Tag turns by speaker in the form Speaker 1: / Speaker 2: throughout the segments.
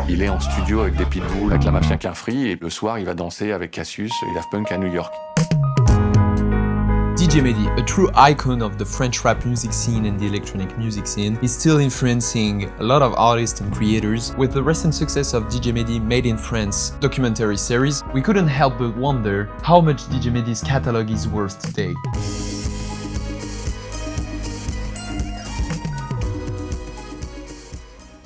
Speaker 1: Il est en studio avec des pitbulls, avec la mafia Carfree, et le soir, il va danser avec Cassius et Daft Punk à New York.
Speaker 2: DJ Mehdi, a true icon of the French rap music scene and the electronic music scene, is still influencing a lot of artists and creators. With the recent success of DJ Mehdi Made in France documentary series, we couldn't help but wonder how much DJ Mehdi's catalog is worth today.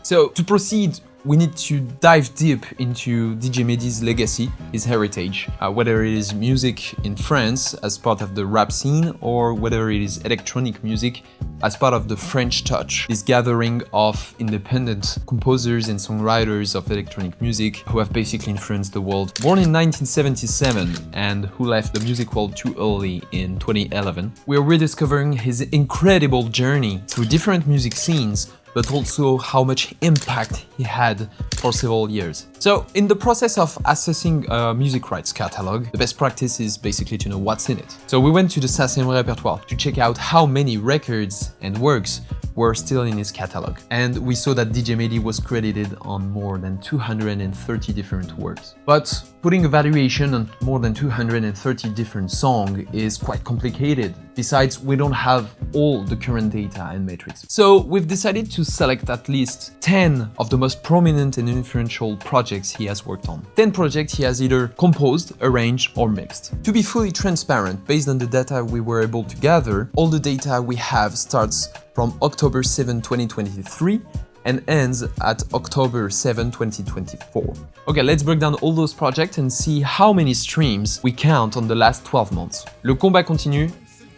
Speaker 2: So, to proceed, we need to dive deep into DJ Mehdi's legacy, his heritage, whether it is music in France as part of the rap scene or whether it is electronic music as part of the French touch, this gathering of independent composers and songwriters of electronic music who have basically influenced the world. Born in 1977 and who left the music world too early in 2011, we're rediscovering his incredible journey through different music scenes, but also how much impact he had for several years. So, in the process of assessing a music rights catalog, the best practice is basically to know what's in it. So we went to the SACEM repertoire to check out how many records and works were still in his catalog. And we saw that DJ Mehdi was credited on more than 230 different works. But putting a valuation on more than 230 different songs is quite complicated. Besides, we don't have all the current data and metrics. So we've decided to select at least 10 of the most prominent and influential projects he has worked on. 10 projects he has either composed, arranged, or mixed. To be fully transparent, based on the data we were able to gather, all the data we have starts from October 7, 2023 and ends at October 7, 2024. Okay, let's break down all those projects and see how many streams we count on the last 12 months. Le combat continue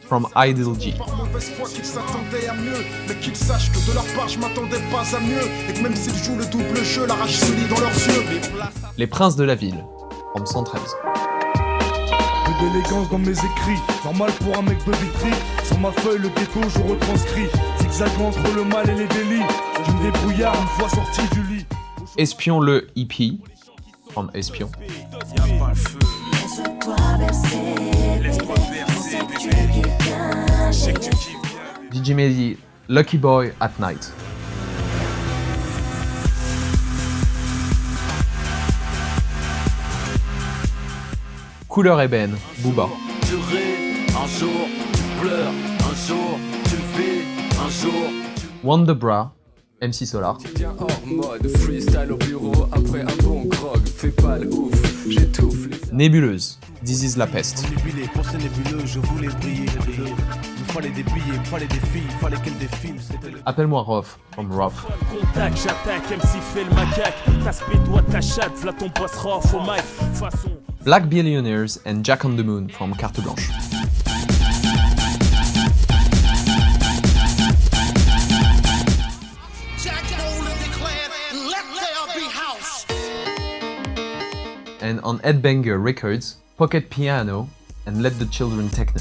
Speaker 2: from Idle G. Les Princes de la Ville, from 113.
Speaker 3: Peu d'élégance dans mes écrits, normal pour un mec de Vitry. Sur ma feuille, le ghetto, je retranscris. Zigzag entre le mal et les délits. Je me débrouillard une fois sorti du lit.
Speaker 2: Espion le EP, from Espion. DJ Mehdi, Lucky Boy at Night. Couleur ébène, Booba.
Speaker 4: Tu ris, un jour, tu pleures, un jour, tu vis, un jour.
Speaker 2: Wonderbra, MC Solar.
Speaker 4: Tiens hors mode, freestyle au bureau, après un bon grog, fais pas le ouf, j'étouffe.
Speaker 2: Nébuleuse, This is la peste.
Speaker 3: Nébulé, pour ce nébuleux, je voulais briller. Il fallait des billets, il fallait des filles, il fallait qu'elle défile.
Speaker 2: Appelle-moi Rof, from Rof.
Speaker 5: Contact, j'attaque, MC fait le macaque. Ta speed, toi ta chatte, v'là ton boss Rof au mic. Façon.
Speaker 2: Black Billionaires and Jack on the Moon, from Carte Blanche. And on Headbanger Records, Pocket Piano and Let the Children Techno.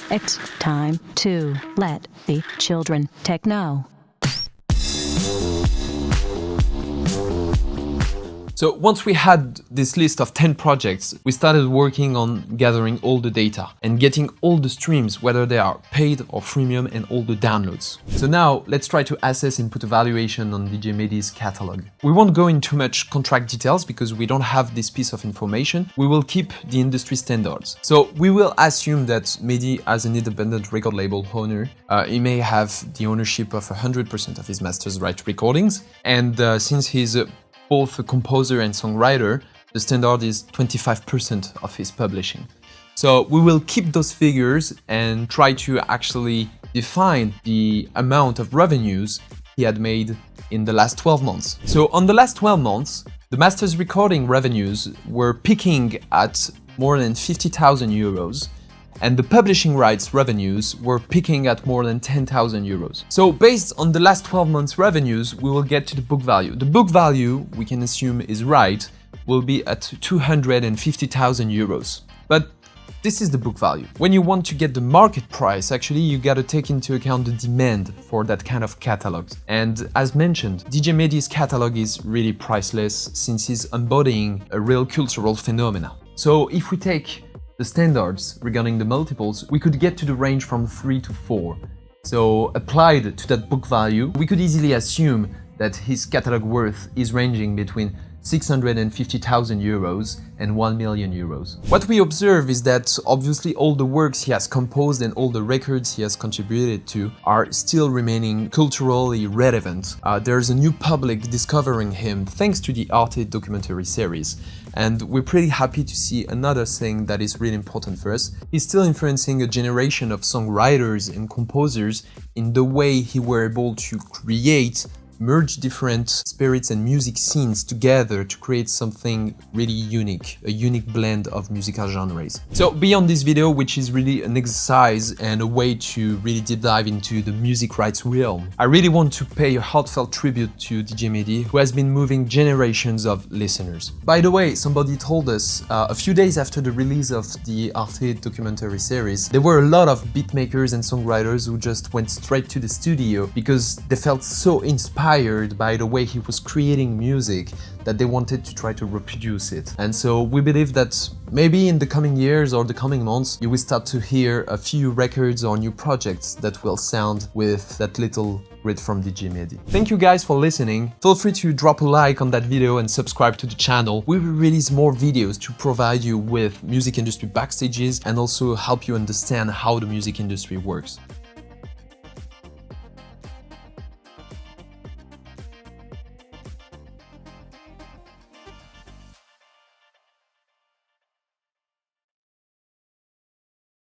Speaker 6: It's time to let the children techno.
Speaker 2: So once we had this list of 10 projects, we started working on gathering all the data and getting all the streams, whether they are paid or freemium, and all the downloads. So now let's try to assess and put a valuation on DJ Mehdi's catalog. We won't go into much contract details because we don't have this piece of information. We will keep the industry standards. So we will assume that Mehdi, as an independent record label owner, he may have the ownership of 100% of his master's right recordings. And since he's both a composer and songwriter, the standard is 25% of his publishing. So we will keep those figures and try to actually define the amount of revenues he had made in the last 12 months. So on the last 12 months, the master's recording revenues were peaking at more than 50,000 euros, and the publishing rights revenues were peaking at more than 10,000 euros. So based on the last 12 months revenues, we will get to the book value. The book value, we can assume is right, will be at 250,000 euros. But this is the book value. When you want to get the market price, actually, you gotta take into account the demand for that kind of catalog. And as mentioned, DJ Mehdi's catalog is really priceless since he's embodying a real cultural phenomena. So if we take the standards regarding the multiples, we could get to the range from 3 to 4. So applied to that book value, we could easily assume that his catalog worth is ranging between 650,000 euros and 1 million euros. What we observe is that obviously all the works he has composed and all the records he has contributed to are still remaining culturally relevant. There's a new public discovering him thanks to the Arte documentary series. And we're pretty happy to see another thing that is really important for us. He's still influencing a generation of songwriters and composers in the way he were able to create, merge different spirits and music scenes together to create something really unique, a unique blend of musical genres. So beyond this video, which is really an exercise and a way to really deep dive into the music rights realm, I really want to pay a heartfelt tribute to DJ Mehdi, who has been moving generations of listeners. By the way, somebody told us a few days after the release of the Arte documentary series, there were a lot of beatmakers and songwriters who just went straight to the studio because they felt so inspired by the way he was creating music that they wanted to try to reproduce it. And so we believe that maybe in the coming years or the coming months, you will start to hear a few records or new projects that will sound with that little grit from DJ Mehdi. Thank you guys for listening. Feel free to drop a like on that video and subscribe to the channel. We will release more videos to provide you with music industry backstages and also help you understand how the music industry works.